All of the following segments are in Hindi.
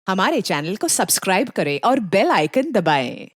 हमारे चैनल को सब्सक्राइब करें और बेल आइकन दबाएं।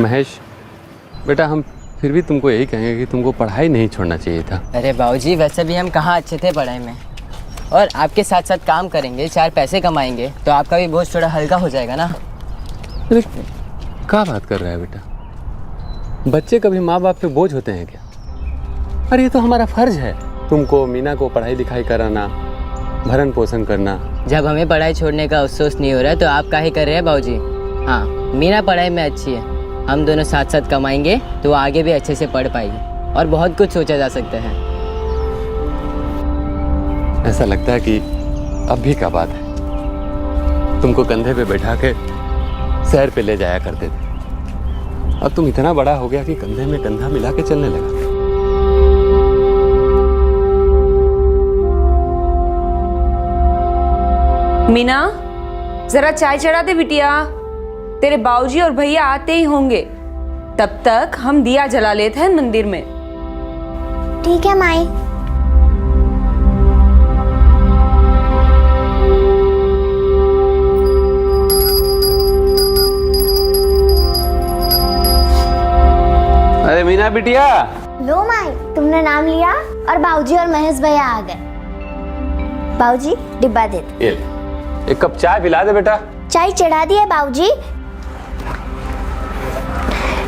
महेश बेटा, हम फिर भी तुमको यही कहेंगे कि तुमको पढ़ाई नहीं छोड़ना चाहिए था। अरे बाबूजी, वैसे भी हम कहाँ अच्छे थे पढ़ाई में, और आपके साथ साथ काम करेंगे, 4 पैसे कमाएंगे तो आपका भी बोझ थोड़ा हल्का हो जाएगा ना। अरे क्या बात कर रहा है बेटा, बच्चे कभी माँ बाप पे बोझ होते हैं क्या? अरे ये तो हमारा फर्ज है तुमको मीना को पढ़ाई लिखाई कराना, भरण पोषण करना। जब हमें पढ़ाई छोड़ने का अफसोस नहीं हो रहा है तो आप काहे कर रहे हैं बाबूजी? हाँ, मीना पढ़ाई में अच्छी है, हम दोनों साथ साथ कमाएंगे तो वो आगे भी अच्छे से पढ़ पाएगी और बहुत कुछ सोचा जा सकता है। ऐसा लगता है कि अब भी का बात है, तुमको कंधे पे बैठा के सैर पे ले जाया करते थे। अब तुम इतना बड़ा हो गया कि कंधे में कंधा मिला के चलने लगा। मीना, जरा चाय चढ़ा दे बिटिया, तेरे बाबूजी और भैया आते ही होंगे, तब तक हम दिया जला लेते हैं मंदिर में। ठीक है माई। अरे मीना बिटिया। लो माई, तुमने नाम लिया और बाबूजी और महेश भैया आ गए। बाबूजी डिब्बा दे दो। एक कप चाय पिला दे बेटा। चाय चढ़ा दी है बाबूजी।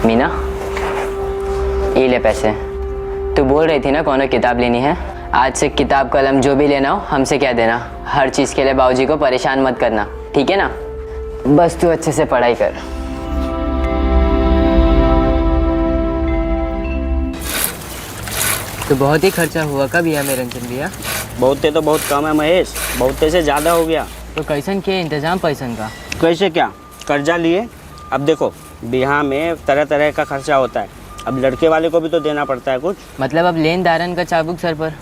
मीना, ये ले पैसे। तू बोल रही थी ना कौन किताब लेनी है, आज से किताब कलम जो भी लेना हो हमसे कह देना। हर चीज़ के लिए बाबूजी को परेशान मत करना, ठीक है ना? बस तू अच्छे से पढ़ाई कर। तो बहुत ही खर्चा हुआ कब यह मेरे रंजन भैया? बहुते तो बहुत कम है महेश, बहुते से ज़्यादा हो गया। तो कैसन के इंतजाम पैसन का? कैसे क्या, कर्जा लिए। अब देखो बिहार में तरह तरह का खर्चा होता है, अब लड़के वाले को भी तो देना पड़ता है कुछ। मतलब अब लेन दारन का चाबुक सर पर।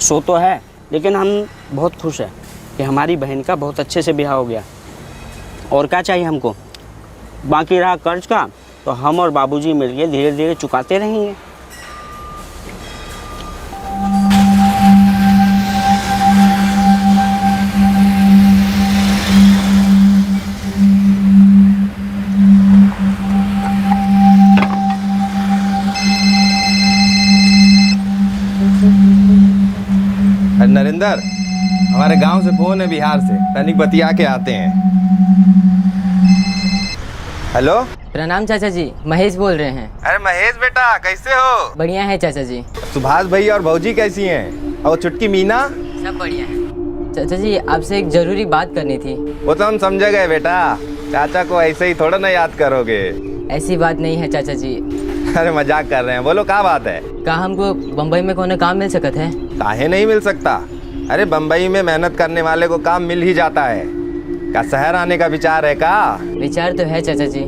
सो तो है, लेकिन हम बहुत खुश हैं कि हमारी बहन का बहुत अच्छे से ब्याह हो गया। और क्या चाहिए हमको? बाकी रहा कर्ज का तो हम और बाबूजी मिलके धीरे धीरे चुकाते रहेंगे। नरेंद्र, हमारे गांव से फोन है बिहार से, तनिक बतिया के आते हैं। हेलो। प्रणाम चाचा जी, महेश बोल रहे हैं। अरे महेश बेटा, कैसे हो? बढ़िया है चाचा जी। सुभाष भाई और भौजी कैसी हैं? और छुटकी मीना? सब बढ़िया है। चाचा जी, आपसे एक जरूरी बात करनी थी। वो तो हम समझ गए बेटा, चाचा को ऐसे ही थोड़ा ना याद करोगे। ऐसी बात नहीं है चाचा जी। अरे मजाक कर रहे हैं, बोलो क्या बात है? का हमको बम्बई में कोनो काम मिल सकत है? काहे नहीं मिल सकता? अरे बम्बई में मेहनत करने वाले को काम मिल ही जाता है। क्या शहर आने का विचार है का? विचार तो है चाचा जी,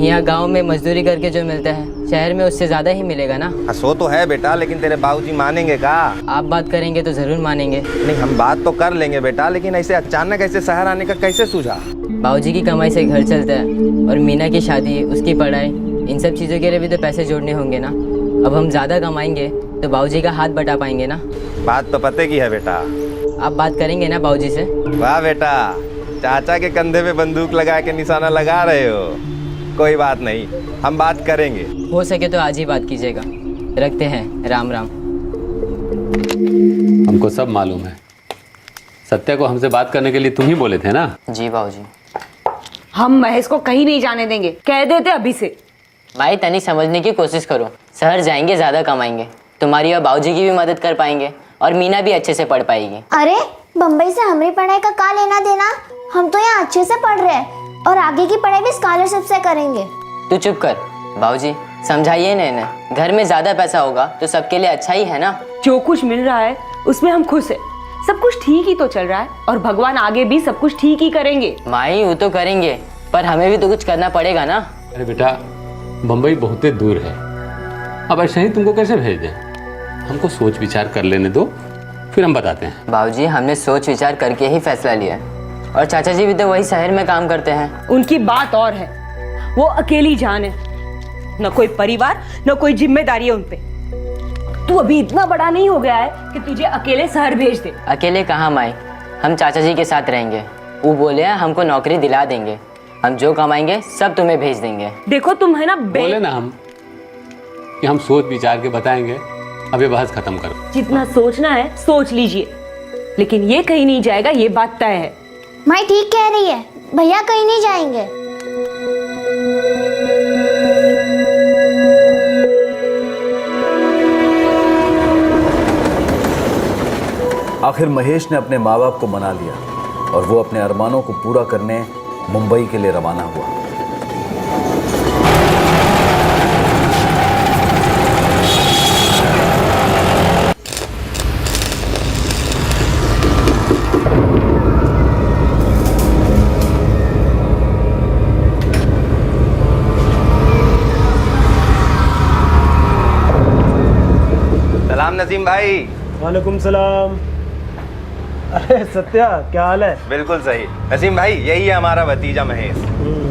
यहाँ गांव में मजदूरी करके जो मिलता है शहर में उससे ज्यादा ही मिलेगा ना। सो तो है बेटा, लेकिन तेरे बाबूजी मानेंगे का? आप बात करेंगे तो जरूर मानेंगे। नहीं, हम बात तो कर लेंगे बेटा, लेकिन ऐसे अचानक ऐसे शहर आने का कैसे सूझा? बाबूजी की कमाई से घर चलता है, और मीना की शादी, उसकी पढ़ाई, इन सब चीज़ों के लिए भी तो पैसे जोड़ने होंगे ना। अब हम ज़्यादा कमाएंगे तो बाबूजी का हाथ बटा पाएंगे ना। बात तो पते की है बेटा। आप बात करेंगे ना बाबूजी से? वाह बेटा, चाचा के कंधे पे बंदूक लगा के निशाना लगा रहे हो। कोई बात नहीं, हम बात करेंगे। हो सके तो आज ही बात कीजिएगा। रखते हैं, राम राम। हमको सब मालूम है, सत्या को हमसे बात करने के लिए तुम ही बोले थे ना? जी बाबूजी। हम महेश को कहीं नहीं जाने देंगे, कह देते अभी से। भाई तनी समझने की कोशिश करो, शहर जाएंगे ज़्यादा कमाएंगे, तुम्हारी और बाबूजी की भी मदद कर पाएंगे और मीना भी अच्छे से पढ़ पाएगी। अरे बम्बई से हमारी पढ़ाई का क्या लेना देना? हम तो यहाँ अच्छे से पढ़ रहे हैं और आगे की पढ़ाई भी स्कॉलरशिप से करेंगे। तू चुप कर बाबूजी, समझाइए ना इन्हें, घर में ज़्यादा पैसा होगा तो सबके लिए अच्छा ही है ना। जो कुछ मिल रहा है उसमें हम खुश हैं। सब कुछ ठीक ही तो चल रहा है और भगवान आगे भी सब कुछ ठीक ही करेंगे। माई वो तो करेंगे, पर हमें भी तो कुछ करना पड़ेगा ना। अरे बेटा, बम्बई बहुत दूर है, अब ऐसे ही तुमको कैसे भेज दें? हमको सोच विचार कर लेने दो, फिर हम बताते हैं। बाबूजी, हमने सोच विचार करके ही फैसला लिया, और चाचा जी भी तो वही शहर में काम करते हैं। उनकी बात और है, वो अकेली जान है, न कोई परिवार न कोई जिम्मेदारी है उनपे। तू अभी इतना बड़ा नहीं हो गया है कि तुझे अकेले शहर भेज दे। अकेले कहाँ माई, हम चाचा जी के साथ रहेंगे। वो बोले हैं हमको नौकरी दिला देंगे, हम जो कमाएंगे सब तुम्हें भेज देंगे। देखो तुम है ना बोले ना हम कि हम सोच विचार के बताएंगे। अब ये बहस खत्म करो। जितना सोचना है सोच लीजिए, लेकिन ये कहीं नहीं जाएगा, ये बात तय है। माई ठीक कह रही है, भैया कहीं नहीं जाएंगे। आखिर महेश ने अपने माँ बाप को मना लिया और वो अपने अरमानों को पूरा करने मुंबई के लिए रवाना हुआ। सलाम नसीम भाई। वालेकुम सलाम। अरे सत्या, क्या हाल है? बिल्कुल सही नसीम भाई, यही है हमारा भतीजा महेश,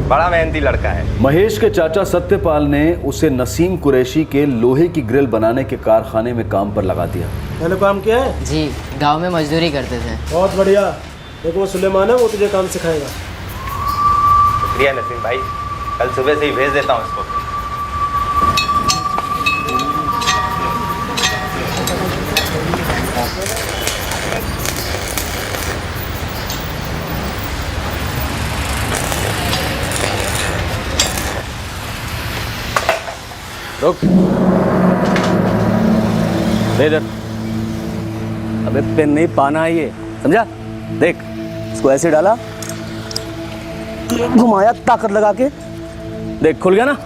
बड़ा मेहनती लड़का है। महेश के चाचा सत्यपाल ने उसे नसीम कुरैशी के लोहे की ग्रिल बनाने के कारखाने में काम पर लगा दिया। मैंने काम किया है? जी, गांव में मजदूरी करते थे। बहुत बढ़िया। देखो वो सुलेमान है, वो तुझे काम सिखाएगा। शुक्रिया नसीम भाई, कल सुबह से ही भेज देता हूँ इसको। रुक, दे इधर। अबे पेन नहीं, पाना है ये, समझा? देख, इसको ऐसे डाला, घुमाया ताकत लगा के, देख खुल गया ना।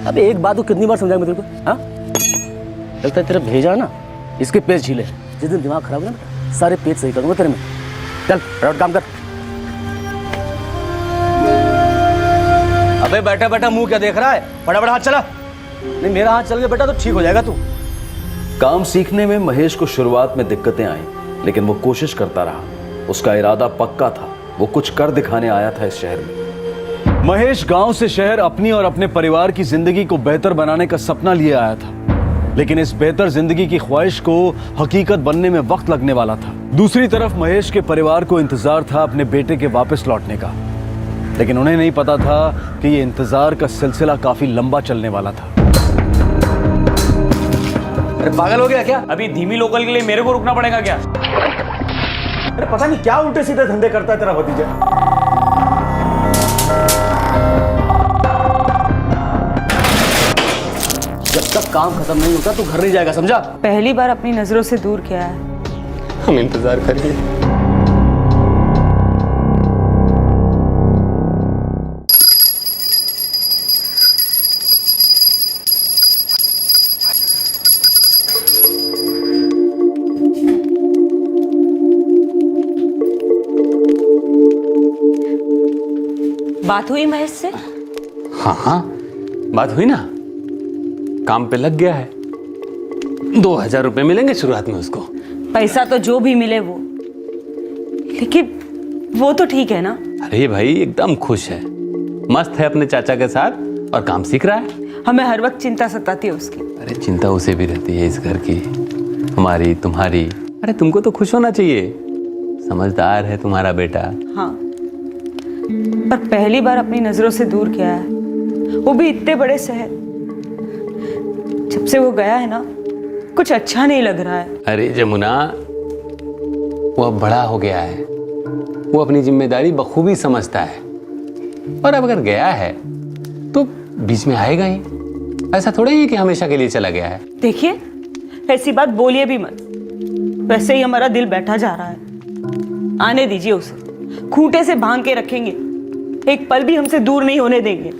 अब एक बात को कितनी बार समझाऊंगा तेरे को? हाँ, लगता है तेरा भेजा ना, इसके पेज झीले। जिस दिन दिमाग खराब हो ना, सारे पेज सही करूंगा तेरे में। चल फटाफट काम कर। अबे बैठा बैठा मुंह क्या देख रहा है? फटाफट हाथ चला। नहीं, मेरा हाथ चल गया बेटा तो ठीक हो जाएगा तू। काम सीखने में महेश को शुरुआत में दिक्कतें आई, लेकिन वो कोशिश करता रहा। उसका इरादा पक्का था, वो कुछ कर दिखाने आया था इस शहर में। महेश गांव से शहर अपनी और अपने परिवार की जिंदगी को बेहतर बनाने का सपना लिए आया था, लेकिन इस बेहतर जिंदगी की ख्वाहिश को हकीकत बनने में वक्त लगने वाला था। दूसरी तरफ महेश के परिवार को इंतजार था अपने बेटे के वापस लौटने का, लेकिन उन्हें नहीं पता था कि ये इंतजार का सिलसिला काफी लंबा चलने वाला था। अरे पागल हो गया क्या? अभी धीमी लोकल के लिए मेरे को रुकना पड़ेगा क्या? अरे पता नहीं क्या उल्टे सीधे धंधे करता है तेरा भतीजा। जब तक काम खत्म नहीं होता तू घर नहीं जाएगा, समझा? पहली बार अपनी नजरों से दूर किया है। हम इंतजार करेंगे। बात हुई महेश से? हाँ हाँ, बात हुई ना, काम पे लग गया है। 2000 रुपए मिलेंगे शुरुआत में उसको। पैसा तो जो भी मिले वो, लेकिन वो तो ठीक है ना। अरे भाई एकदम खुश है, मस्त है अपने चाचा के साथ और काम सीख रहा है। हमें हर वक्त चिंता सताती है उसकी। अरे चिंता उसे भी रहती है इस घर की, हमारी, तुम्हारी। अरे तुमको तो खुश होना चाहिए, समझदार है तुम्हारा बेटा। हाँ, पर पहली बार अपनी नजरों से दूर किया है, वो भी इतने बड़े शहर। जब से वो गया है ना, कुछ अच्छा नहीं लग रहा है। अरे जमुना, वो अब बड़ा हो गया है, वो अपनी जिम्मेदारी बखूबी समझता है, और अब अगर गया है तो बीच में आएगा ही। ऐसा थोड़ा ही है कि हमेशा के लिए चला गया है। देखिए, ऐसी बात बोलिए भी मत। वैसे ही हमारा दिल बैठा जा रहा है। आने दीजिए उसे, खूंटे से बांध के रखेंगे, एक पल भी हमसे दूर नहीं होने देंगे।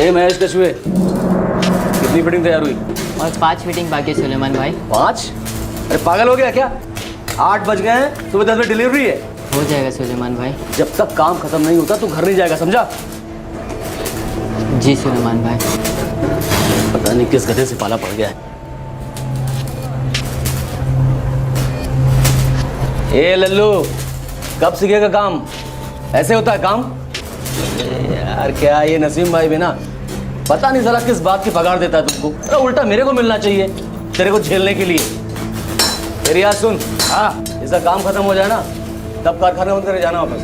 ए महेश कछुए, कितनी फिटिंग तैयार हुई? और 5 फिटिंग बाकी सुलेमान भाई। 5? अरे पागल हो गया क्या? 8 बज गए हैं, सुबह 10 बजे डिलीवरी है। हो जाएगा सुलेमान भाई। जब तक काम खत्म नहीं होता तू घर नहीं जाएगा, समझा? जी सुलेमान भाई। पता नहीं किस गधे से पाला पड़ गया है। ए लल्लू, कब सीखेगा काम? ऐसे होता है काम? यार क्या ये नसीम भाई भी ना, पता नहीं जरा किस बात की पगार देता है तुमको। अरे उल्टा मेरे को मिलना चाहिए तेरे को झेलने के लिए। तेरी याद सुन, हाँ, इसका काम खत्म हो जाए ना तब कारखाना बंद करके जाना वापस।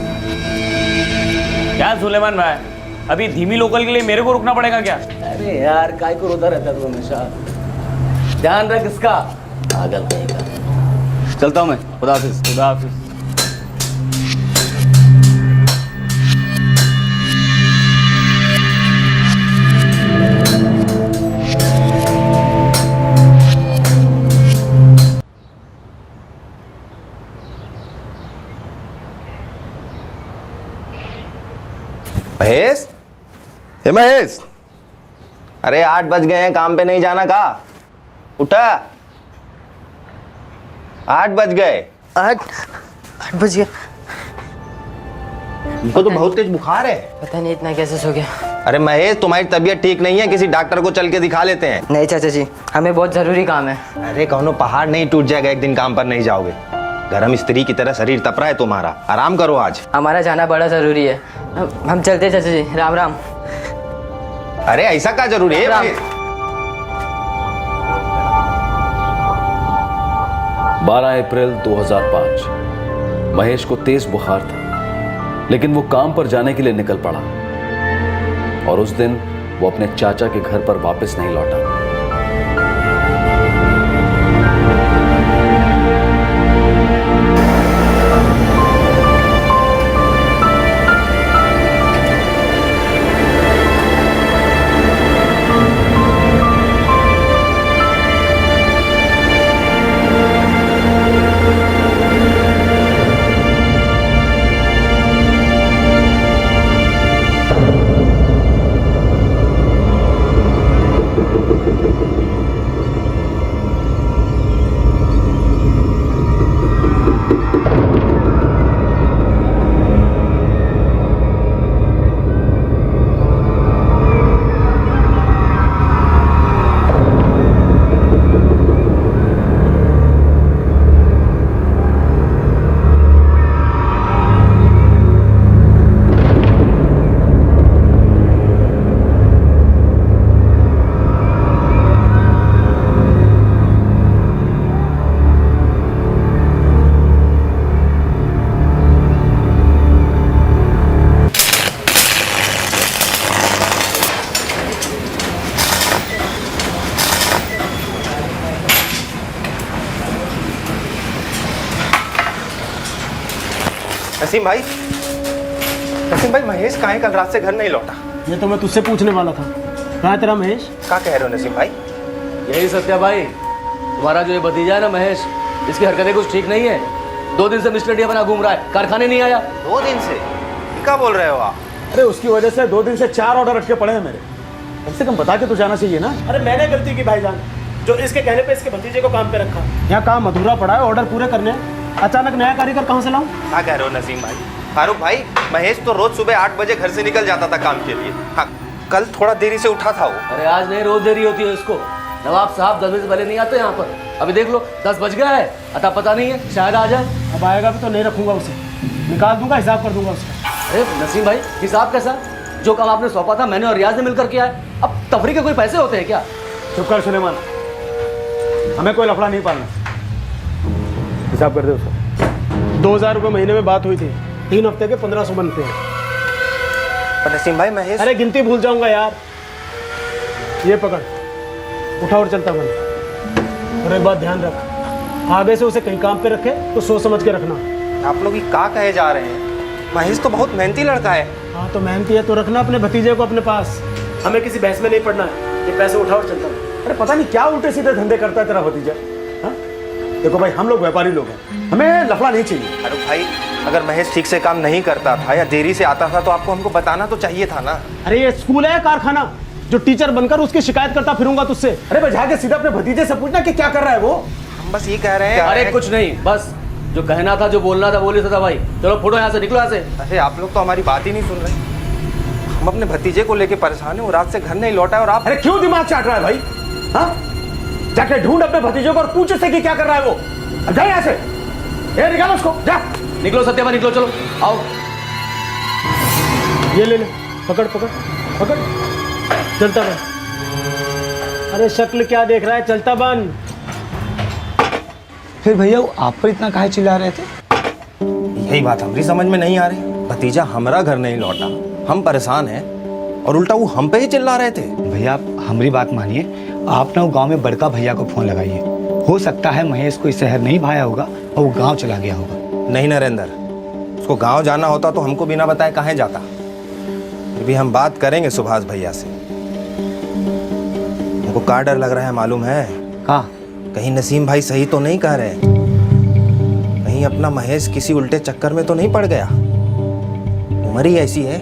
क्या सुलेमान भाई, अभी धीमी लोकल के लिए मेरे को रुकना पड़ेगा क्या? अरे यार काय को रोता रहता है तू हमेशा, ध्यान रख इसका, पागल कहेगा। चलता हूँ मैं, खुदा हाफिज। खुदा हाफिज। महेश, हे महेश, अरे 8 बज गए हैं, काम पे नहीं जाना का? उठा, 8 बज गए। 8 बज गया। तुमको तो बहुत तेज बुखार है। पता नहीं इतना कैसे सो गया। अरे महेश, तुम्हारी तबीयत ठीक नहीं है, किसी डॉक्टर को चल के दिखा लेते हैं। नहीं चाचा जी, हमें बहुत जरूरी काम है। अरे कौनो पहाड़ नहीं टूट जाएगा एक दिन काम पर नहीं जाओगे। गरम स्त्री की तरह शरीर तप रहा है तुम्हारा, आराम करो आज। हमारा जाना बड़ा जरूरी है, हम चलते चाचा जी। राम राम। अरे ऐसा क्या जरूरी है? राम। 12 अप्रैल 2005 महेश को तेज बुखार था, लेकिन वो काम पर जाने के लिए निकल पड़ा और उस दिन वो अपने चाचा के घर पर वापस नहीं लौटा। नसीम भाई, महेश कहाँ है? कल रात से घर नहीं लौटा। ये तो मैं तुझसे पूछने वाला था, कहाँ है तेरा महेश? क्या कह रहे हो नसीम भाई? यही सत्या भाई, तुम्हारा जो ये भतीजा है ना महेश, इसकी हरकतें कुछ ठीक नहीं है। 2 दिन से मिस्टर इंडिया बना घूम रहा है, कारखाने नहीं आया। 2 दिन से? क्या बोल रहे हो आप? अरे उसकी वजह से 2 दिन से 4 ऑर्डर अटके पड़े हैं मेरे। कम से कम बता के तो जाना चाहिए ना। अरे मैंने गलती की भाईजान, जो इसके कहने पे इसके भतीजे को काम पे रखा। यहाँ काम अधूरा पड़ा है, ऑर्डर पूरे करने, अचानक नया कारीगर कहाँ से लाऊं? क्या कह रहे हो नसीम भाई? फारूक भाई, महेश तो रोज सुबह 8 बजे घर से निकल जाता था काम के लिए। हाँ, कल थोड़ा देरी से उठा था वो। अरे आज नहीं, रोज देरी होती है इसको। नवाब साहब 10 बजे से पहले नहीं आते यहाँ पर। अभी देख लो 10 बज गया है, अतः पता नहीं है, शायद आ जाए। अब आएगा भी तो नहीं रखूंगा उसे, निकाल दूंगा, हिसाब कर दूंगा उसका। अरे नसीम भाई, हिसाब कैसा? जो काम आपने सौंपा था मैंने और रियाज ने मिलकर किया है। अब तफरी के कोई पैसे होते हैं क्या? चुप कर सुलेमान, हमें कोई लफड़ा नहीं पालना। हिसाब कर दे उसका। 2000 रुपये महीने में बात हुई थी, 3 हफ्ते के 1500 बनते हैं। नसीम भाई महेश, अरे गिनती भूल जाऊंगा यार। ये पकड़, उठा और चलता बन। और एक बात ध्यान रख, आगे से उसे कहीं काम पे रखे तो सोच समझ के रखना। आप लोग क्या कहे जा रहे हैं? महेश तो बहुत मेहनती लड़का है। हाँ तो मेहनती है तो रखना अपने भतीजे को अपने पास, हमें किसी बहस में नहीं पड़ना है। ये पैसे उठा और चलता बन। अरे पता नहीं क्या उल्टे सीधे धंधे करता है तेरा भतीजा। हाँ देखो भाई, हम लोग व्यापारी लोग हैं, हमें लफड़ा नहीं चाहिए। अरे भाई, अगर महेश ठीक से काम नहीं करता था या देरी से आता था तो आपको हमको बताना तो चाहिए था ना। अरे ये स्कूल है कारखाना? जो टीचर बनकर उसकी शिकायत करता फिरूंगा तुझसे। अरे भाई जाके सीधा अपने भतीजे से पूछना कि क्या कर रहा है वो। हम बस ये कह रहे हैं। अरे कुछ नहीं, बस जो कहना था, जो बोलना था बोल ही था भाई। चलो फोटो यहाँ से, निकलो यहाँ से। अरे आप लोग तो हमारी बात ही नहीं सुन रहे। हम अपने भतीजे को लेके परेशान है, वो रात से घर नहीं लौटा है और आप। अरे क्यों दिमाग चाट रहा है भाई? हाँ, जाके ढूंढ अपने भतीजे को और पूछ उससे कि क्या कर रहा है वो। जा यहाँ से, ये निकालो उसको, जा। निकलो सत्या भाई, निकलो, चलो आओ। ये ले ले, पकड़ पकड़ पकड़, चलता बन। अरे शक्ल क्या देख रहा है, चलता बन। फिर भैया वो आप पर इतना काहे चिल्ला रहे थे? यही बात हमारी समझ में नहीं आ रही। भतीजा हमारा घर नहीं लौटा, हम परेशान हैं और उल्टा वो हम पे ही चिल्ला रहे थे। भैया आप हमारी बात मानिए, आप ना वो गांव में बड़का भैया को फोन लगाइए। हो सकता है महेश को इस शहर नहीं भाया होगा और वो गांव चला गया होगा। नहीं नरेंद्र, उसको गांव जाना होता तो हमको बिना बताए कहाँ जाता। फिर भी हम बात करेंगे सुभाष भैया से। हमको क्या डर लग रहा है मालूम है? कहाँ? कहीं नसीम भाई सही तो नहीं कह रहे, कहीं अपना महेश किसी उल्टे चक्कर में तो नहीं पड़ गया। उम्र ही ऐसी है,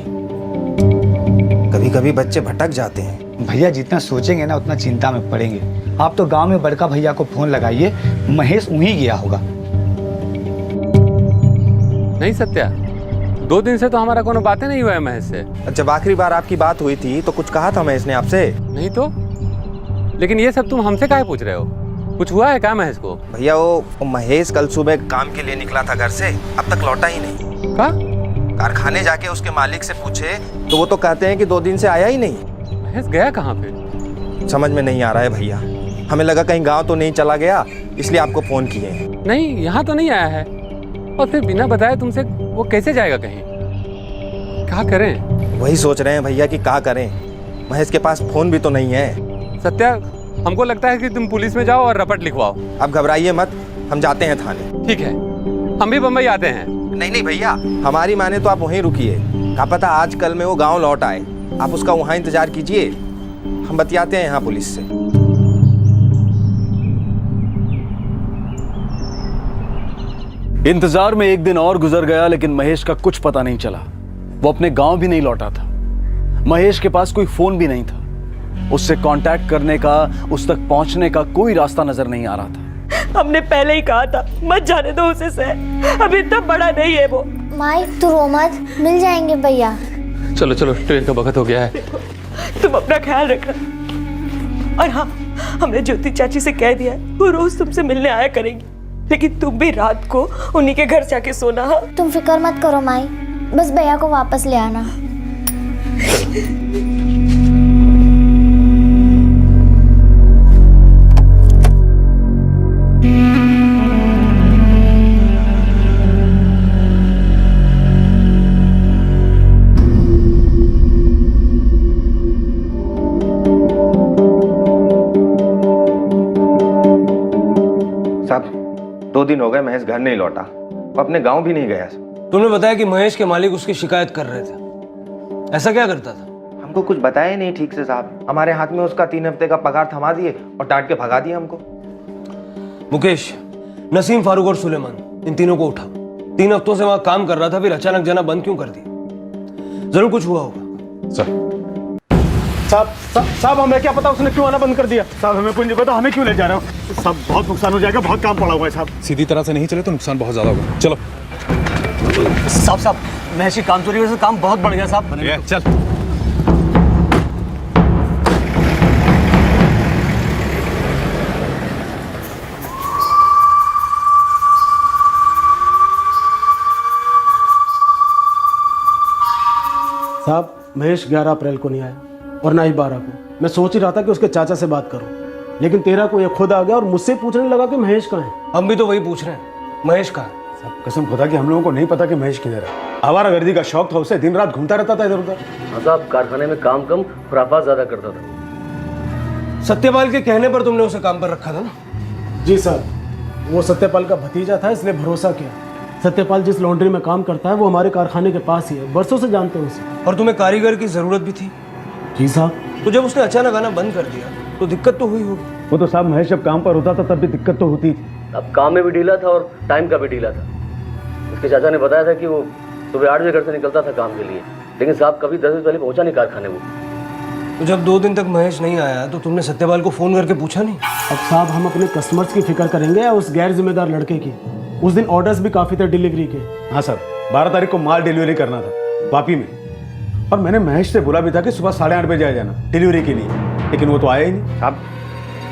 कभी कभी बच्चे भटक जाते हैं। भैया जितना सोचेंगे ना उतना चिंता में पड़ेंगे। आप तो गांव में बड़का भैया को फोन लगाइए, महेश वहीं गया होगा। नहीं सत्या, 2 दिन से तो हमारा कोनो बातें नहीं हुआ है महेश से। जब आखिरी बार आपकी बात हुई थी तो कुछ कहा था महेश ने आपसे? नहीं तो, लेकिन ये सब तुम हमसे काहे पूछ रहे हो? कुछ हुआ है क्या महेश को? भैया वो महेश कल सुबह काम के लिए निकला था घर से, अब तक लौटा ही नहीं। क्या? कारखाने जाके उसके मालिक से पूछे तो वो तो कहते हैं कि 2 दिन से आया ही नहीं। महेश गया कहाँ पे? समझ में नहीं आ रहा है भैया। हमें लगा कहीं गांव तो नहीं चला गया, इसलिए आपको फोन किए हैं। नहीं, यहाँ तो नहीं आया है, और फिर बिना बताए तुमसे वो कैसे जाएगा कहीं? क्या करें? वही सोच रहे हैं भैया कि क्या करें। महेश के पास फोन भी तो नहीं है। सत्या, हमको लगता है कि तुम पुलिस में जाओ और रपट लिखवाओ। अब घबराइए मत, हम जाते हैं थाने। ठीक है, हम भी बम्बई आते हैं। नहीं नहीं भैया, हमारी माने तो आप वहीं रुकिए। क्या पता आज कल में वो गांव लौट आए, आप उसका वहां इंतजार कीजिए, हम बतियाते हैं यहाँ पुलिस से। इंतजार में 1 दिन और गुजर गया, लेकिन महेश का कुछ पता नहीं चला। वो अपने गांव भी नहीं लौटा था। महेश के पास कोई फोन भी नहीं था। उससे कांटेक्ट करने का, उस तक पहुंचने का कोई रास्ता नजर नहीं आ रहा था। हमने पहले ही कहा था मत जाने दो उसे शहर, अभी इतना बड़ा नहीं है वो। माई तू रो मत, मिल जाएंगे भैया। चलो चलो, ट्रेन का वक्त हो गया है। तुम अपना ख्याल रखना। और हाँ, हमने ज्योति चाची से कह दिया है वो रोज तुमसे मिलने आया करेंगी, लेकिन तुम भी रात को उन्हीं के घर जाके सोना। हाँ, तुम फिक्र मत करो माई, बस भैया को वापस ले आना। साहब 2 दिन हो गए महेश घर नहीं लौटा, वो अपने गांव भी नहीं गया। तुमने बताया कि महेश के मालिक उसकी शिकायत कर रहे थे, ऐसा क्या करता था? हमको कुछ बताया नहीं ठीक से साहब। हमारे हाथ में उसका 3 हफ्ते का पगार थमा दिए और डांट के भगा दिए हमको। मुकेश, नसीम, फारूक और सुलेमान, इन तीनों को उठाओ। 3 हफ्तों से वहां काम कर रहा था, फिर अचानक जाना बंद क्यों कर दिया? जरूर कुछ हुआ होगा। सर साहब हमें क्या पता उसने क्यों आना बंद कर दिया। साहब हमें कुछ नहीं पता, हमें क्यों ले जा रहे हो? साहब बहुत नुकसान हो जाएगा, बहुत काम पड़ा हुआ है साहब। सीधी तरह से नहीं चले तो नुकसान बहुत ज्यादा होगा। चलो साहब, महेश की काम चोरी की वजह से काम बहुत बढ़ गया साहब। चल। साहब महेश 11 अप्रैल को नहीं आया और ना ही 12 को। मैं सोच ही रहा था कि उसके चाचा से बात करूं, लेकिन 13 को ये खुद आ गया और मुझसे पूछने लगा कि महेश कहाँ है। हम भी तो वही पूछ रहे हैं, महेश कहाँ है? साहब कसम खुदा कि हम लोगों को नहीं पता कि महेश किधर है। आवारागर्दी का शौक था उसे, दिन रात घूमता रहता था इधर उधर। साहब कारखाने में काम कम, खुराफात ज्यादा करता था। सत्यपाल के कहने पर तुमने उसे काम पर रखा था ना? जी साहब, वो सत्यपाल का भतीजा था इसलिए भरोसा किया। सत्यपाल जिस लॉन्ड्री में काम करता है वो हमारे कारखाने के पास ही है, बरसों से जानते हैं उसे। और तुम्हें कारीगर की जरूरत भी थी? जी साहब। तो जब उसने अचानक आना बंद कर दिया तो दिक्कत तो हुई होगी। वो तो साहब महेश जब काम पर होता था तब भी दिक्कत तो होती थी। अब काम में भी ढीला था और टाइम का भी ढीला था। उसके चाचा ने बताया था कि वो सुबह 8 बजे घर से निकलता था काम के लिए, लेकिन साहब कभी 10 बजे पहले पहुंचा नहीं कारखाने वो। तो जब 2 दिन तक महेश नहीं आया तो तुमने सत्यपाल को फ़ोन करके पूछा नहीं? अब साहब हम अपने कस्टमर्स की फिक्र करेंगे या उस गैर जिम्मेदार लड़के की? उस दिन ऑर्डर्स भी काफ़ी थे डिलीवरी के। हाँ सर, 12 तारीख को माल डिलीवरी करना था वापी में, और मैंने महेश से बोला भी था कि सुबह 8:30 बजे आ जाना डिलीवरी के लिए, लेकिन वो तो आया ही नहीं।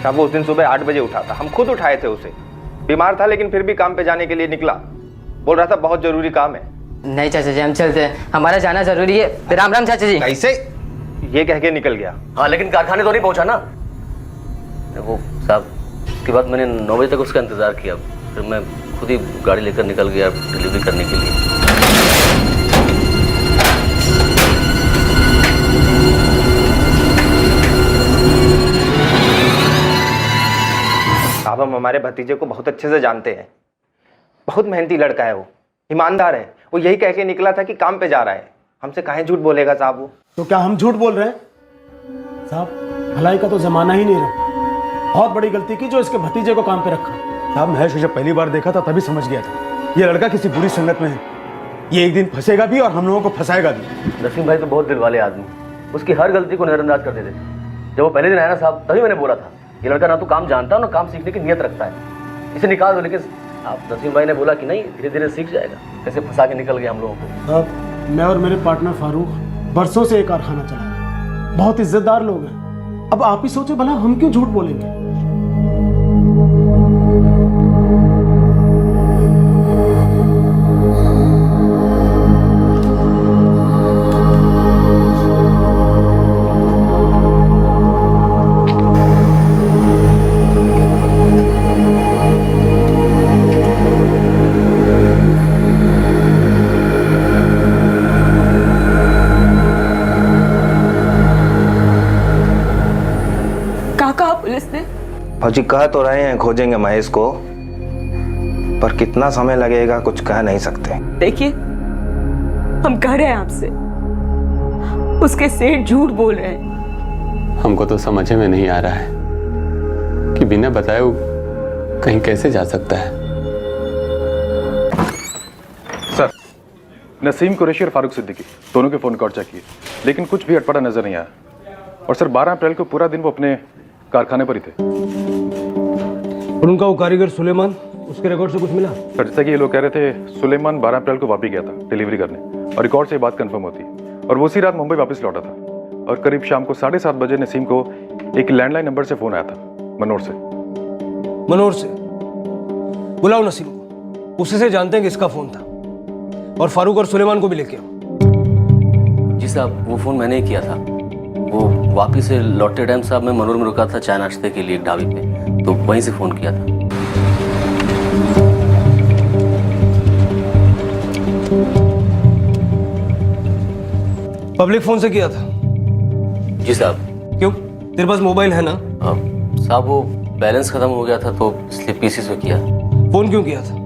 साहब वो उस दिन सुबह 8 बजे उठा था, हम खुद उठाए थे उसे। बीमार था लेकिन फिर भी काम पे जाने के लिए निकला, बोल रहा था बहुत जरूरी काम है। नहीं चाचा जी, हम चलते हैं, हमारा जाना जरूरी है। राम राम चाचा जी। कैसे? ये कह के निकल गया। हाँ लेकिन कारखाने तो नहीं पहुंचा ना। वो साहब उसके बाद मैंने 9 बजे तक उसका इंतज़ार किया, फिर मैं खुद ही गाड़ी लेकर निकल गया डिलीवरी करने के लिए। साहब हम हमारे भतीजे को बहुत अच्छे से जानते हैं, बहुत मेहनती लड़का है, वो ईमानदार है। वो यही कह के निकला था कि काम पे जा रहा है, हमसे काहे झूठ बोलेगा साहब वो? तो क्या हम झूठ बोल रहे हैं? साहब भलाई का तो जमाना ही नहीं रहा। बहुत बड़ी गलती की जो इसके भतीजे को काम पे रखा। साहब महेश को जब पहली बार देखा था तभी समझ गया था ये लड़का किसी बुरी संगत में है, ये एक दिन फंसेगा भी और हम लोगों को फंसाएगा भी। नसीम भाई तो बहुत दिल वाले आदमी, उसकी हर गलती को नजरअंदाज कर देते थे। जब वो पहले दिन आया ना साहब, तभी मैंने बोला था ये लड़का ना तो काम जानता है ना काम सीखने की नीयत रखता है, इसे निकाल दो। लेकिन आप नसीम भाई ने बोला कि नहीं, धीरे धीरे सीख जाएगा। कैसे फंसा के निकल गया हम लोगों को। साहब मैं और मेरे पार्टनर फारूक बरसों से एक कारखाना चला रहे हैं, बहुत इज्जतदार लोग हैं। अब आप ही सोचे भला हम क्यों झूठ बोलेंगे? फौजी कह तो रहे हैं खोजेंगे महेश को, पर कितना समय लगेगा कुछ कह नहीं सकते। देखिए हम कह रहे हैं आपसे, उसके सेठ झूठ बोल रहे हैं। हमको तो समझ में नहीं आ रहा है कि बिना बताए वो कहीं कैसे जा सकता है। सर नसीम कुरैशी और फारूक सिद्दीकी दोनों के फ़ोन कॉल चेक किए, लेकिन कुछ भी अटपटा नजर नहीं आया। और सर 12 अप्रैल को पूरा दिन वो अपने कारखाने पर ही थे। और उनका वो कारीगर सुलेमान, उसके रिकॉर्ड से कुछ मिला? सर जैसा कि ये लोग कह रहे थे, सुलेमान 12 अप्रैल को वापी गया था डिलीवरी करने, और रिकॉर्ड से ये बात कंफर्म होती है। और वो उसी रात मुंबई वापस लौटा था, और करीब शाम को 7:30 बजे नसीम को एक लैंडलाइन नंबर से फ़ोन आया था, मनोर से। मनोर से? बुलाओ नसीम को, उसी से जानते हैं कि इसका फ़ोन था। और फारूक और सुलेमान को भी लेके आओ। जी साहब वो फ़ोन मैंने ही किया था। वो वापी से लौटते टाइम साहब मैं मनोर में रुका था चाय नाश्ते के लिए एक ढाबे पे, तो वहीं से फ़ोन किया था। पब्लिक फ़ोन से किया था? जी साहब। क्यों, तेरे पास मोबाइल है ना? साहब वो बैलेंस ख़त्म हो गया था तो इसलिए पीसी से किया। फ़ोन क्यों किया था?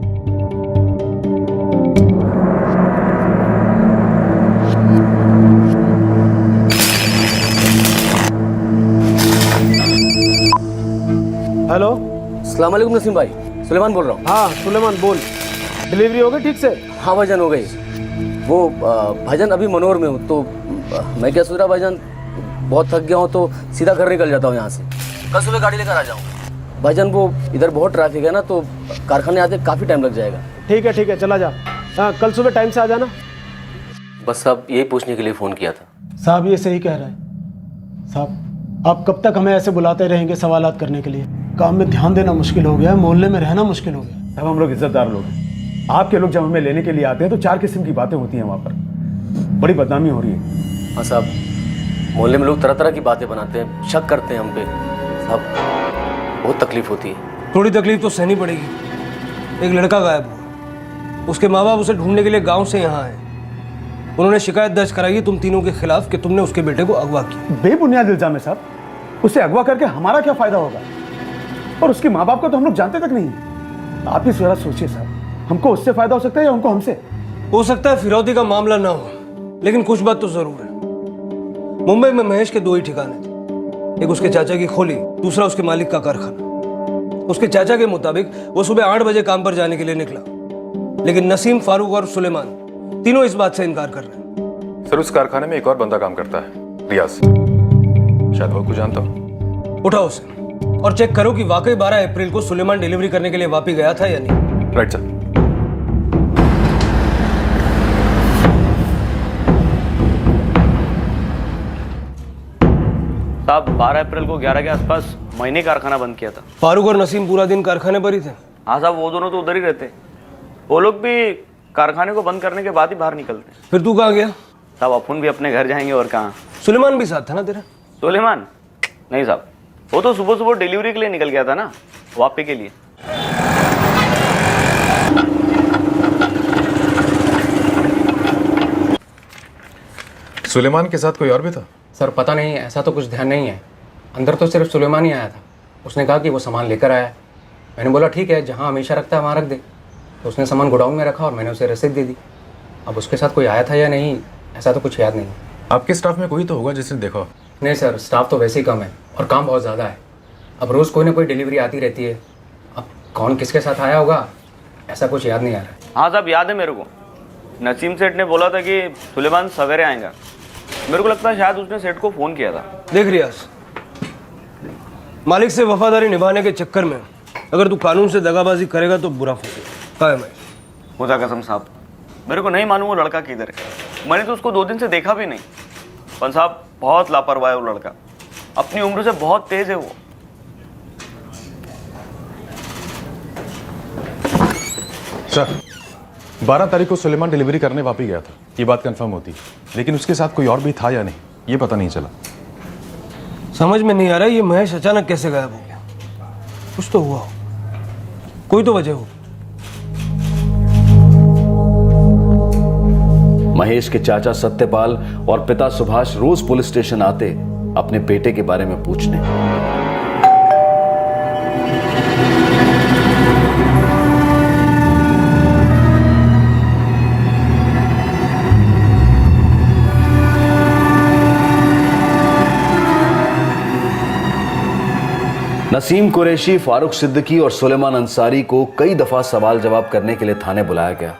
हेलो, अस्सलाम वालेकुम नसीम भाई, सुलेमान बोल रहा हूँ। हाँ सुलेमान बोल, डिलीवरी हो गई ठीक से? हाँ भाईजान हो गई। वो भाईजान अभी मनोर में हूँ, तो मैं क्या सोच रहा भाईजान, बहुत थक गया हूँ तो सीधा घर निकल जाता हूँ यहाँ से, कल सुबह गाड़ी लेकर आ जाऊँ। भाईजान वो इधर बहुत ट्रैफिक है ना, तो कारखाने आते काफ़ी टाइम लग जाएगा। ठीक है चला जा। हाँ कल सुबह टाइम से आ जाना। बस साहब यही पूछने के लिए फ़ोन किया था। साहब ये सही कह रहे हैं। साहब आप कब तक हमें ऐसे बुलाते रहेंगे सवालात करने के लिए? काम में ध्यान देना मुश्किल हो गया, मोहल्ले में रहना मुश्किल हो गया। अब हम लोग इज्जतदार लोग हैं, आपके लोग जब हमें लेने के लिए आते हैं तो 4 किस्म की बातें होती हैं, वहाँ पर बड़ी बदनामी हो रही है। हाँ साहब, मोहल्ले में लोग तरह तरह की बातें बनाते हैं, शक करते हैं हम पे साहब, बहुत तकलीफ होती है। थोड़ी तकलीफ तो सहनी पड़ेगी। एक लड़का गायब हुआ, उसके माँ बाप उसे ढूंढने के लिए गाँव से यहाँ आए। उन्होंने शिकायत दर्ज कराई है तुम तीनों के खिलाफ कि तुमने उसके बेटे को अगवा किया। बेबुनियाद इल्जाम है साहब, उसे अगवा करके हमारा क्या फायदा होगा? और उसके माँ बाप को तो हम लोग जानते तक नहीं। आप ही जरा सोचिए साहब, हमको उससे फायदा हो सकता है या हमको हमसे? हो सकता है फिरौती का मामला ना हो, लेकिन कुछ बात तो जरूर है। मुंबई में महेश के 2 ही ठिकाने थे, एक उसके चाचा की खोली, दूसरा उसके मालिक का कारखाना। उसके चाचा के मुताबिक वो सुबह 8 बजे काम पर जाने के लिए निकला, लेकिन नसीम, फारूक और सुलेमान तीनों इस बात से इनकार कर रहे हैं। सर उस कारखाने में एक और बंदा काम करता है, रियाज। शायद वो कुछ जानता हो। उठाओ उसे और चेक करो कि वाकई 12 अप्रैल को सुलेमान डिलीवरी करने के लिए वापी गया था या नहीं। Right sir. साहब 12 अप्रैल को 11 के आसपास मैंने कारखाना बंद किया था। फारूक और नसीम पूरा दिन कारखाने पर ही थे। हाँ साहब, वो दोनों तो उधर ही रहते। वो लोग भी कारखाने को बंद करने के बाद ही बाहर निकलते। फिर तू कहाँ गया? साहब अपन भी अपने घर जाएंगे और कहाँ। सुलेमान भी साथ था ना तेरा? सुलेमान नहीं साहब, वो तो सुबह सुबह डिलीवरी के लिए निकल गया था ना, वापी के लिए। सुलेमान के साथ कोई और भी था? सर पता नहीं, ऐसा तो कुछ ध्यान नहीं है। अंदर तो सिर्फ सुलेमान ही आया था। उसने कहा कि वो सामान लेकर आया है। मैंने बोला ठीक है, जहाँ हमेशा रखता है वहाँ रख दे। तो उसने सामान गोडाउन में रखा और मैंने उसे रसीद दे दी। अब उसके साथ कोई आया था या नहीं, ऐसा तो कुछ याद नहीं। आपके स्टाफ में कोई तो होगा जिसने देखा। नहीं सर, स्टाफ तो वैसे ही कम है और काम बहुत ज़्यादा है। अब रोज़ कोई ना कोई डिलीवरी आती रहती है। अब कौन किसके साथ आया होगा, ऐसा कुछ याद नहीं आ रहा। हाँ साहब, याद है मेरे को। नसीम सेठ ने बोला था कि सुलेमान सवेरे आएगा। मेरे को लगता है शायद उसने सेठ को फ़ोन किया था। देख रियाज, मालिक से वफादारी निभाने के चक्कर में अगर तू कानून से दगाबाजी करेगा तो बुरा फंसेगा। कहा है मैं? खुदा कसम साहब, मेरे को नहीं मालूम वो लड़का किधर है। मैंने तो उसको 2 दिन से देखा भी नहीं। पर साहब बहुत लापरवाह है वो लड़का, अपनी उम्र से बहुत तेज है वो। सर 12 तारीख को सुलेमान डिलीवरी करने वापी गया था, ये बात कंफर्म होती, लेकिन उसके साथ कोई और भी था या नहीं ये पता नहीं चला। समझ में नहीं आ रहा ये महेश अचानक कैसे गायब हो गया। कुछ तो हुआ हो, कोई तो वजह हो। महेश के चाचा सत्यपाल और पिता सुभाष रोज पुलिस स्टेशन आते अपने बेटे के बारे में पूछने। नसीम कुरैशी, फारूक सिद्दीकी और सुलेमान अंसारी को कई दफा सवाल जवाब करने के लिए थाने बुलाया गया।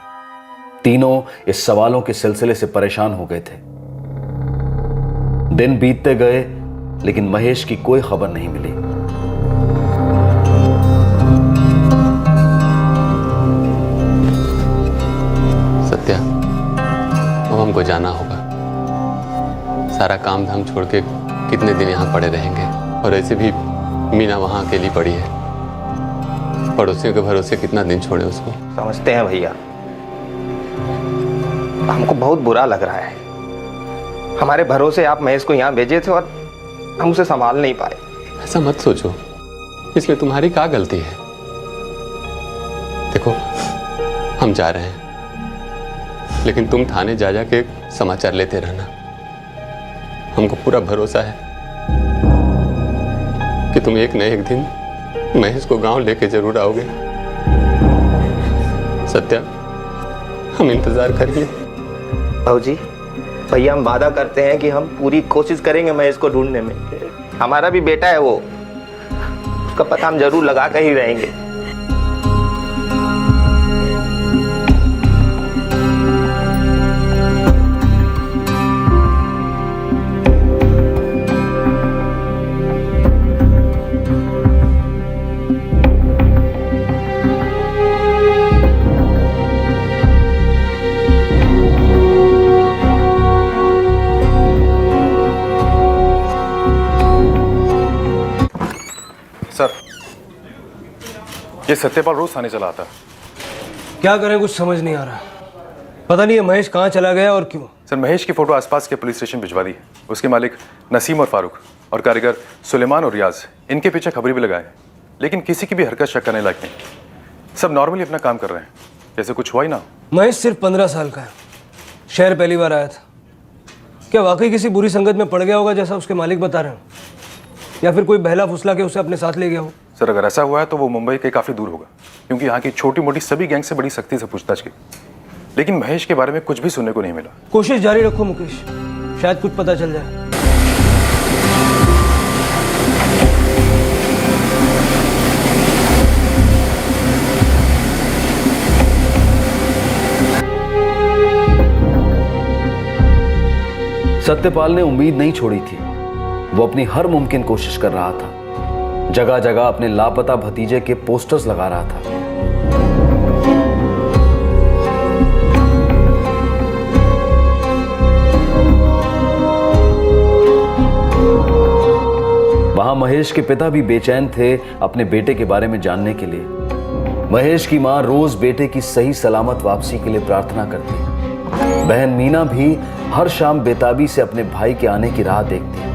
तीनों इस सवालों के सिलसिले से परेशान हो गए थे। दिन बीतते गए लेकिन महेश की कोई खबर नहीं मिली। सत्या, अब हमको जाना होगा। सारा काम धाम छोड़ के कितने दिन यहाँ पड़े रहेंगे, और ऐसे भी मीना वहाँ अकेली पड़ी है। पड़ोसियों के भरोसे कितना दिन छोड़े उसको। समझते हैं भैया, हमको बहुत बुरा लग रहा है। हमारे भरोसे आप महेश को यहाँ भेजे थे और हम उसे संभाल नहीं पाए। ऐसा मत सोचो, इसमें तुम्हारी क्या गलती है। देखो हम जा रहे हैं, लेकिन तुम थाने जा जा के समाचार लेते रहना। हमको पूरा भरोसा है कि तुम एक न एक दिन महेश को गांव लेके जरूर आओगे। सत्या, हम इंतजार करेंगे। भाऊजी, भैया हम वादा करते हैं कि हम पूरी कोशिश करेंगे महेश को ढूंढने में। हमारा भी बेटा है वो, उसका पता हम जरूर लगा कर ही रहेंगे। सर, ये सत्यपाल रोज थाने चला आता। क्या करें, कुछ समझ नहीं आ रहा। पता नहीं ये महेश कहाँ चला गया और क्यों। सर, महेश की फोटो आसपास के पुलिस स्टेशन भिजवा दी है। उसके मालिक नसीम और फारूक और कारीगर सुलेमान और रियाज, इनके पीछे खबरें भी लगाए, लेकिन किसी की भी हरकत शक करने लायक नहीं। सब नॉर्मली अपना काम कर रहे हैं, जैसे कुछ हुआ ही ना। महेश सिर्फ 15 साल का है, शहर पहली बार आया था। क्या वाकई किसी बुरी संगत में पड़ गया होगा जैसा उसके मालिक बता रहे हैं, या फिर कोई बहला फुसला के उसे अपने साथ ले गया हो। सर, अगर ऐसा हुआ है तो वो मुंबई के काफ़ी दूर होगा, क्योंकि यहाँ की छोटी मोटी सभी गैंग से बड़ी सख्ती से पूछताछ की, लेकिन महेश के बारे में कुछ भी सुनने को नहीं मिला। कोशिश जारी रखो मुकेश, शायद कुछ पता चल जाए। सत्यपाल ने उम्मीद नहीं छोड़ी थी। वो अपनी हर मुमकिन कोशिश कर रहा था। जगह जगह अपने लापता भतीजे के पोस्टर्स लगा रहा था। वहां महेश के पिता भी बेचैन थे अपने बेटे के बारे में जानने के लिए। महेश की मां रोज बेटे की सही सलामत वापसी के लिए प्रार्थना करती। बहन मीना भी हर शाम बेताबी से अपने भाई के आने की राह देखती,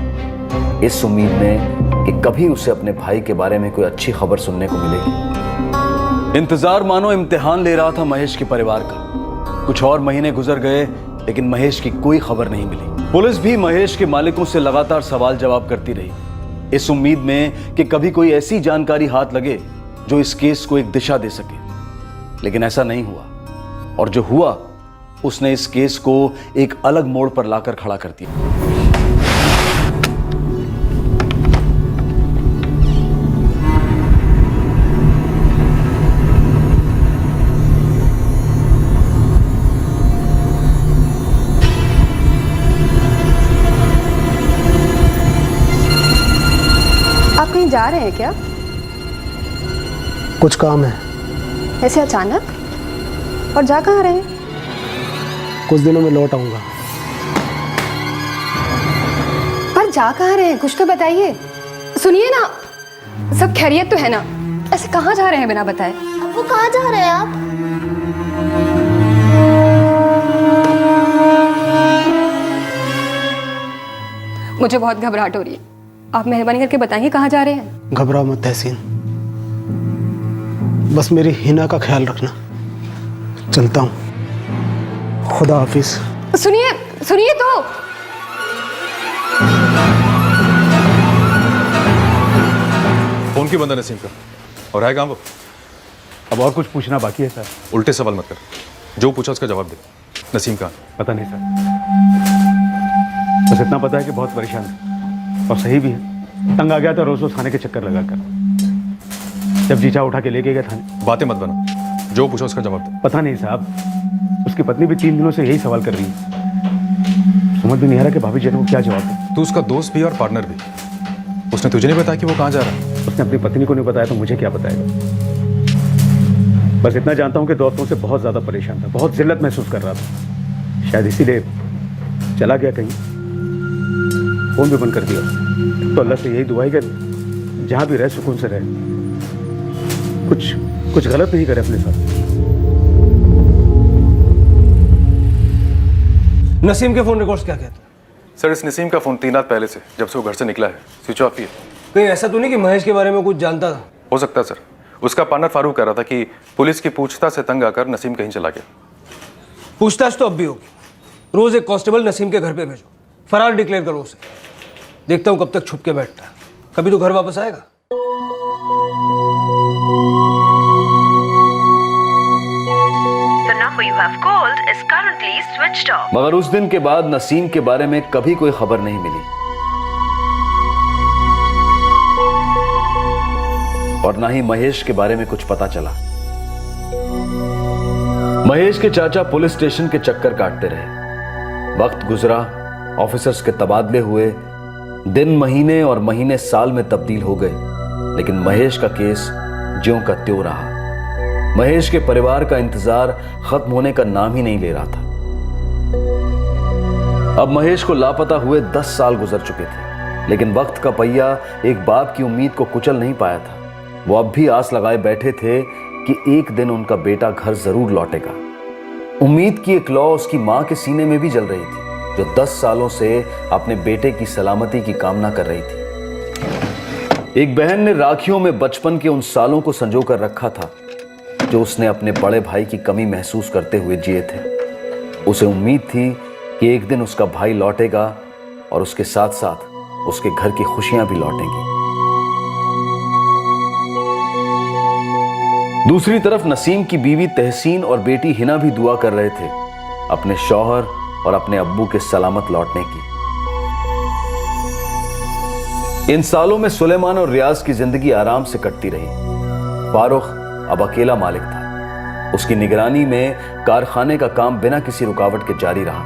इस उम्मीद में कि कभी उसे अपने भाई के बारे में कोई अच्छी खबर सुनने को मिलेगी। इंतजार मानो इम्तिहान ले रहा था महेश के परिवार का। कुछ और महीने गुजर गए, लेकिन महेश की कोई खबर नहीं मिली। पुलिस भी महेश के मालिकों से लगातार सवाल जवाब करती रही, इस उम्मीद में कि कभी कोई ऐसी जानकारी हाथ लगे जो इस केस को एक दिशा दे सके। लेकिन ऐसा नहीं हुआ, और जो हुआ उसने इस केस को एक अलग मोड़ पर लाकर खड़ा कर दिया। आप कहीं जा रहे हैं क्या? कुछ काम है। ऐसे अचानक? और जा कहाँ रहे हैं? कुछ दिनों में लौट आऊंगा। पर जा कहाँ रहे हैं, कुछ तो बताइए। सुनिए ना, सब खैरियत तो है ना? ऐसे कहाँ जा रहे हैं बिना बताए? वो कहाँ जा रहे हैं आप? मुझे बहुत घबराहट हो रही है, आप मेहरबानी करके बताइए कहाँ जा रहे हैं। घबराओ मत तहसीन, बस मेरी हिना का ख्याल रखना। चलता हूँ, खुदा हाफिज। सुनिए सुनिए तो। फोन क्यों बंद है नसीम का? और है कहाँ वो? अब और कुछ पूछना बाकी है सर? उल्टे सवाल मत कर, जो पूछा उसका जवाब दे। नसीम कहाँ? पता नहीं सर, बस इतना पता है कि बहुत परेशान है, और सही भी है। तंग आ गया था रोज रोज थाने के चक्कर लगाकर। जब जीजा उठा के लेके गया थाने। बातें मत बना, जो पूछा उसका जवाब दे। पता नहीं साहब, उसकी पत्नी भी 3 दिनों से यही सवाल कर रही है। समझ भी नहीं आ रहा कि भाभी जी को क्या जवाब दे। तू उसका दोस्त भी और पार्टनर भी, उसने तुझे नहीं बताया कि वो कहाँ जा रहा है? उसने अपनी पत्नी को नहीं बताया तो मुझे क्या बताएगा। बस इतना जानता हूँ कि दोस्तों से बहुत ज्यादा परेशान था, बहुत जिल्लत महसूस कर रहा था, शायद इसीलिए चला गया कहीं। फोन भी बंद कर दिया। तो अल्लाह से यही दुआ है कि जहां भी रहे सुकून से रहे, कुछ गलत नहीं करे अपने साथ। नसीम के फोन रिकॉर्ड्स क्या कहते हैं? सर, इस नसीम का फोन 3 रात पहले से, जब से वो घर से निकला है, स्विच ऑफ ही है। कहीं ऐसा तो नहीं कि महेश के बारे में कुछ जानता था? हो सकता है सर, उसका पार्टनर फारूक कह रहा था कि पुलिस की पूछताछ से तंग आकर नसीम कहीं चला गया। पूछताछ तो अब भी होगी। रोज एक कांस्टेबल नसीम के घर पे भेजो, फरार डिक्लेयर करो उसे। देखता हूं कब तक छुप के बैठता है, कभी तो घर वापस आएगा। मगर उस दिन के बाद नसीम के बारे में कभी कोई खबर नहीं मिली, और ना ही महेश के बारे में कुछ पता चला। महेश के चाचा पुलिस स्टेशन के चक्कर काटते रहे। वक्त गुजरा, ऑफिसर्स के तबादले हुए, दिन महीने और महीने साल में तब्दील हो गए, लेकिन महेश का केस ज्यों का त्यों रहा। महेश के परिवार का इंतजार खत्म होने का नाम ही नहीं ले रहा था। अब महेश को लापता हुए 10 साल गुजर चुके थे, लेकिन वक्त का पहिया एक बाप की उम्मीद को कुचल नहीं पाया था। वो अब भी आस लगाए बैठे थे कि एक दिन उनका बेटा घर जरूर लौटेगा। उम्मीद की एक लौ उसकी मां के सीने में भी जल रही थी, जो 10 सालों से अपने बेटे की सलामती की कामना कर रही थी। एक बहन ने राखियों में बचपन के उन सालों को संजो कर रखा था, जो उसने अपने बड़े भाई की कमी महसूस करते हुए जिए थे। उसे उम्मीद थी कि एक दिन उसका भाई लौटेगा और उसके साथ साथ उसके घर की खुशियां भी लौटेंगी। दूसरी तरफ नसीम की बीवी तहसीन और बेटी हिना भी दुआ कर रहे थे अपने शौहर और अपने अब्बू के सलामत लौटने की। इन सालों में सुलेमान और रियाज की जिंदगी आराम से कटती रही। फारूक अब अकेला मालिक था। उसकी निगरानी में कारखाने का काम बिना किसी रुकावट के जारी रहा।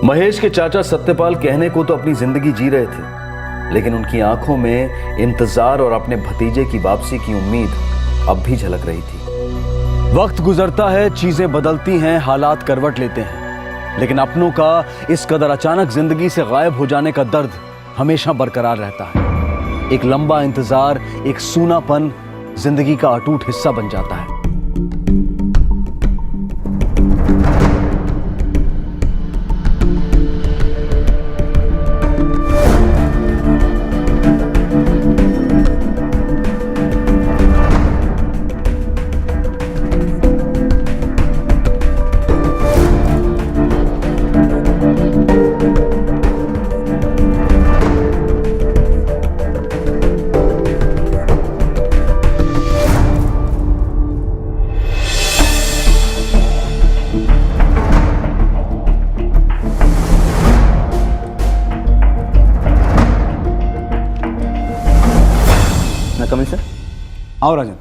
महेश के चाचा सत्यपाल कहने को तो अपनी जिंदगी जी रहे थे, लेकिन उनकी आंखों में इंतजार और अपने भतीजे की वापसी की उम्मीद अब भी झलक रही थी। वक्त गुजरता है, चीजें बदलती हैं, हालात करवट लेते हैं, लेकिन अपनों का इस कदर अचानक जिंदगी से गायब हो जाने का दर्द हमेशा बरकरार रहता है। एक लंबा इंतजार, एक सूनापन जिंदगी का अटूट हिस्सा बन जाता है। Coming sir. आओ राजन।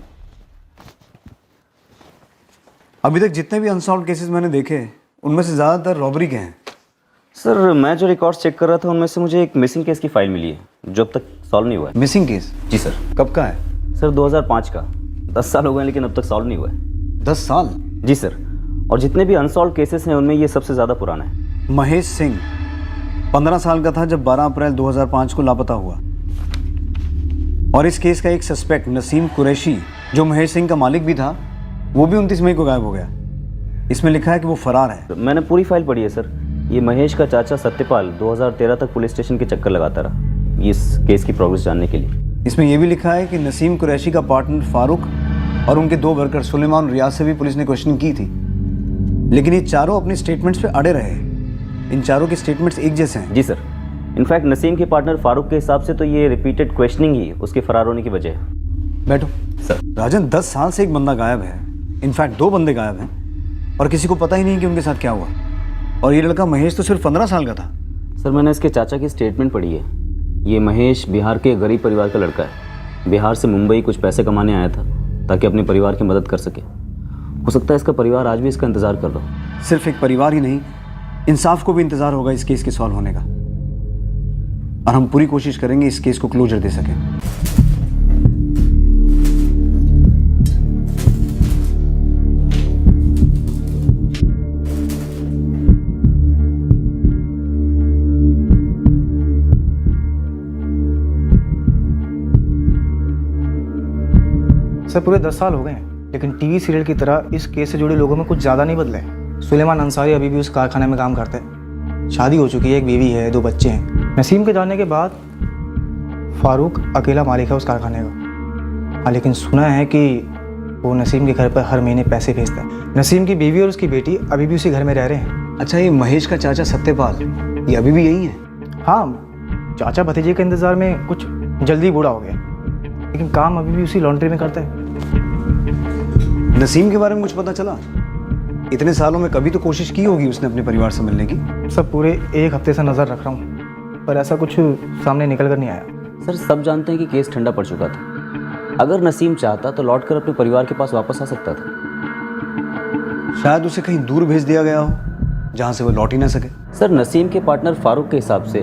अभी तक जितने भी अनसॉल्व केसेस मैंने देखे उनमें से ज़्यादातर रॉबरी के हैं। सर मैं जो रिकॉर्ड्स चेक कर रहा था उनमें से मुझे एक मिसिंग केस की फाइल मिली है जो अब तक सॉल्व नहीं हुआ है। Missing case? जी सर। कब का है? सर 2005 का। 10 साल हो गए लेकिन अब तक सॉल्व नहीं हुआ है। 10 साल? जी सर। और जितने भी अनसॉल्व केसेस हैं उनमें ये सबसे ज़्यादा पुराना है। महेश सिंह 15 साल का था जब 12 अप्रैल 2005 को लापता हुआ, और इस केस का एक सस्पेक्ट नसीम कुरैशी जो महेश सिंह का मालिक भी था, वो भी 29 मई को गायब हो गया। इसमें लिखा है कि वो फरार है। मैंने पूरी फाइल पढ़ी है सर। ये महेश का चाचा सत्यपाल 2013 तक पुलिस स्टेशन के चक्कर लगाता रहा इस केस की प्रोग्रेस जानने के लिए। इसमें यह भी लिखा है कि नसीम कुरैशी का पार्टनर फारूक और उनके 2 वर्कर सुलेमान और रियाज से भी पुलिस ने क्वेश्चनिंग की थी, लेकिन ये चारों अपनी स्टेटमेंट्स पे अड़े रहे। इन चारों के स्टेटमेंट्स एक जैसे हैं। जी सर। इनफैक्ट नसीम के पार्टनर फारूक के हिसाब से तो ये रिपीटेड क्वेश्चनिंग ही उसके फरार होने की वजह है। बैठो सर। राजन, 10 साल से एक बंदा गायब है, इनफैक्ट 2 बंदे गायब हैं, और किसी को पता ही नहीं कि उनके साथ क्या हुआ। और ये लड़का महेश तो सिर्फ 15 साल का था। सर मैंने इसके चाचा की स्टेटमेंट पढ़ी है। ये महेश बिहार के गरीब परिवार का लड़का है। बिहार से मुंबई कुछ पैसे कमाने आया था ताकि अपने परिवार की मदद कर सके। हो सकता है इसका परिवार आज भी इसका इंतजार कर रहा हो। सिर्फ एक परिवार ही नहीं, इंसाफ को भी इंतजार होगा इस केस के सॉल्व होने का, और हम पूरी कोशिश करेंगे इस केस को क्लोजर दे सकें। सर पूरे 10 साल हो गए हैं, लेकिन टीवी सीरियल की तरह इस केस से जुड़े लोगों में कुछ ज़्यादा नहीं बदले। सुलेमान अंसारी अभी भी उस कारखाने में काम करते हैं। शादी हो चुकी है, एक बीवी है, 2 बच्चे हैं। नसीम के जाने के बाद फारूक अकेला मालिक है उस कारखाने का। हाँ, लेकिन सुना है कि वो नसीम के घर पर हर महीने पैसे भेजता है। नसीम की बीवी और उसकी बेटी अभी भी उसी घर में रह रहे हैं। अच्छा, ये महेश का चाचा सत्यपाल ये अभी भी यही है? हाँ, चाचा भतीजे के इंतज़ार में कुछ जल्दी बूढ़ा हो गया, लेकिन काम अभी भी उसी लॉन्ड्री में करता है। नसीम के बारे में कुछ पता चला? इतने सालों में कभी तो कोशिश की होगी उसने अपने परिवार से मिलने की। सब पूरे 1 हफ्ते से नज़र रख रहा हूँ, पर ऐसा कुछ सामने निकल कर नहीं आया। सर सब जानते हैं कि केस ठंडा पड़ चुका था। अगर नसीम चाहता तो लौटकर अपने परिवार के पास वापस आ सकता था। शायद उसे कहीं दूर भेज दिया गया हो जहाँ से वो लौट ही ना सके। सर नसीम के पार्टनर फारूक के हिसाब से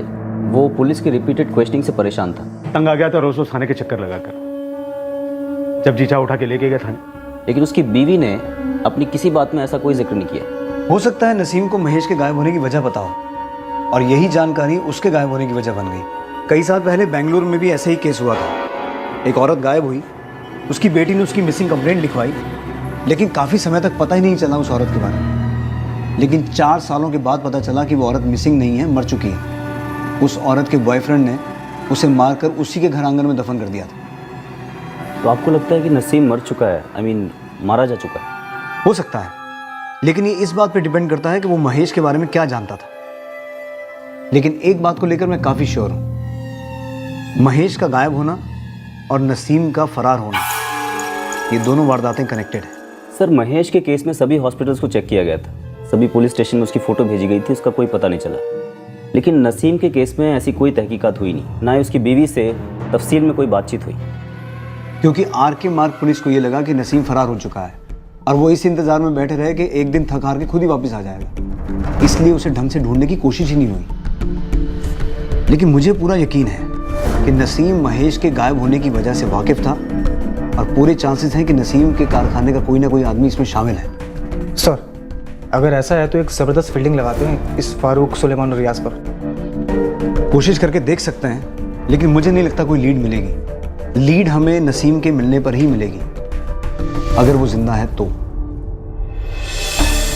वो पुलिस की रिपीटेड क्वेश्चनिंग से परेशान था। तंग आ गया था रोज रोज थाने के चक्कर लगाकर, जब जीजा उठा के लेके गया थाने। लेकिन उसकी बीवी ने अपनी किसी बात में ऐसा कोई जिक्र नहीं किया। हो सकता है नसीम को महेश के गायब होने की वजह पता हो, और यही जानकारी उसके गायब होने की वजह बन गई। कई साल पहले बेंगलुरु में भी ऐसे ही केस हुआ था। एक औरत गायब हुई, उसकी बेटी ने उसकी मिसिंग कंप्लेंट लिखवाई, लेकिन काफ़ी समय तक पता ही नहीं चला उस औरत के बारे में। लेकिन 4 सालों के बाद पता चला कि वो औरत मिसिंग नहीं है, मर चुकी है। उस औरत के बॉयफ्रेंड ने उसे मारकर उसी के घर आंगन में दफन कर दिया था। तो आपको लगता है कि नसीम मर चुका है, मारा जा चुका है? हो सकता है, लेकिन ये इस बात पे डिपेंड करता है कि वो महेश के बारे में क्या जानता था। लेकिन एक बात को लेकर मैं काफ़ी श्योर हूँ, महेश का गायब होना और नसीम का फरार होना, ये दोनों वारदातें कनेक्टेड हैं। सर महेश के केस में सभी हॉस्पिटल्स को चेक किया गया था, सभी पुलिस स्टेशन में उसकी फ़ोटो भेजी गई थी, उसका कोई पता नहीं चला। लेकिन नसीम के केस में ऐसी कोई तहकीकात हुई नहीं, ना ही उसकी बीवी से तफसील में कोई बातचीत हुई। क्योंकि आर.के. मार्ग पुलिस को ये लगा कि नसीम फरार हो चुका है, और वो इस इंतज़ार में बैठे रहे कि एक दिन थक हार के खुद ही वापस आ जाएगा। इसलिए उसे ढंग से ढूंढने की कोशिश ही नहीं हुई। लेकिन मुझे पूरा यकीन है कि नसीम महेश के गायब होने की वजह से वाकिफ था और पूरे चांसेस हैं कि नसीम के कारखाने का कोई ना कोई आदमी इसमें शामिल है। सर, अगर ऐसा है तो एक ज़बरदस्त फील्डिंग लगाते हैं इस फारूक, सुलेमान और रियाज पर। कोशिश करके देख सकते हैं, लेकिन मुझे नहीं लगता कोई लीड मिलेगी। लीड हमें नसीम के मिलने पर ही मिलेगी, अगर वो जिंदा है तो।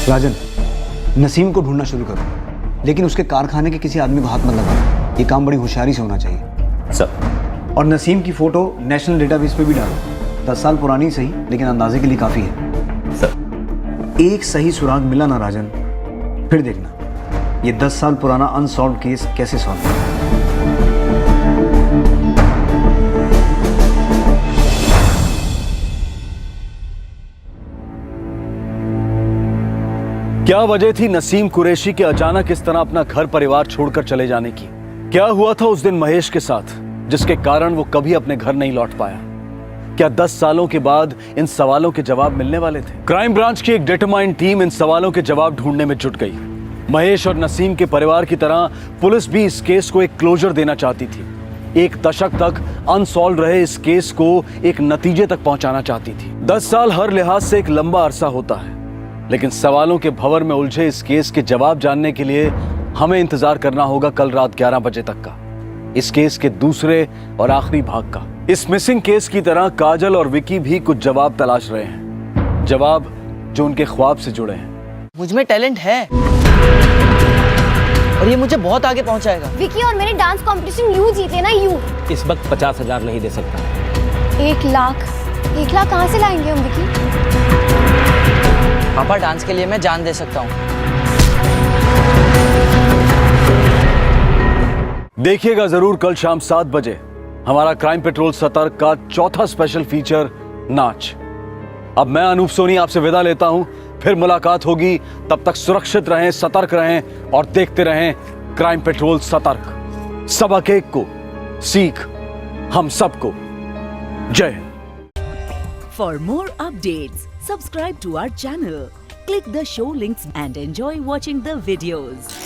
राजन, नसीम को ढूंढना शुरू करो, लेकिन उसके कारखाने के किसी आदमी को हाथ मत लगाना। ये काम बड़ी होशियारी से होना चाहिए सर। और नसीम की फोटो नेशनल डेटाबेस पे भी डालो। 10 साल पुरानी सही, लेकिन अंदाजे के लिए काफ़ी है सर। एक सही सुराग मिला ना राजन, फिर देखना ये 10 साल पुराना अनसॉल्व केस कैसे सॉल्व होगा। क्या वजह थी नसीम कुरैशी के अचानक इस तरह अपना घर परिवार छोड़कर चले जाने की? क्या हुआ था उस दिन महेश के साथ जिसके कारण वो कभी अपने घर नहीं लौट पाया? क्या 10 सालों के बाद इन सवालों के जवाब मिलने वाले थे? क्राइम ब्रांच की एक डिटरमाइंड टीम इन सवालों के जवाब ढूंढने में जुट गई। महेश और नसीम के परिवार की तरह पुलिस भी इस केस को एक क्लोजर देना चाहती थी। एक दशक तक अनसॉल्व रहे इस केस को एक नतीजे तक पहुंचाना चाहती थी। 10 साल हर लिहाज से एक लंबा अरसा होता है, लेकिन सवालों के भंवर में उलझे इस केस के जवाब जानने के लिए हमें इंतजार करना होगा कल रात 11 बजे तक का, इस केस के दूसरे और आखिरी भाग का। इस मिसिंग केस की तरह काजल और विकी भी कुछ जवाब तलाश रहे हैं, जवाब जो उनके ख्वाब से जुड़े हैं। मुझ में टैलेंट है और ये मुझे बहुत आगे पहुंचाएगा। विकी और मैंने डांस कंपटीशन यूं जीते ना, यूं। इस वक्त 50,000 नहीं दे सकता। 1 लाख? 1 लाख कहाँ से लाएंगे हम विकी? पापा, डांस के लिए मैं जान दे सकता हूँ। देखिएगा जरूर कल शाम 7 बजे हमारा क्राइम पेट्रोल सतर्क का चौथा स्पेशल फीचर नाच। अब मैं अनूप सोनी आपसे विदा लेता हूं, फिर मुलाकात होगी। तब तक सुरक्षित रहें, सतर्क रहें और देखते रहें क्राइम पेट्रोल सतर्क। सबक एक को सीख हम सबको। जय Hind. For more updates, subscribe to our channel, click the show links and enjoy watching the videos.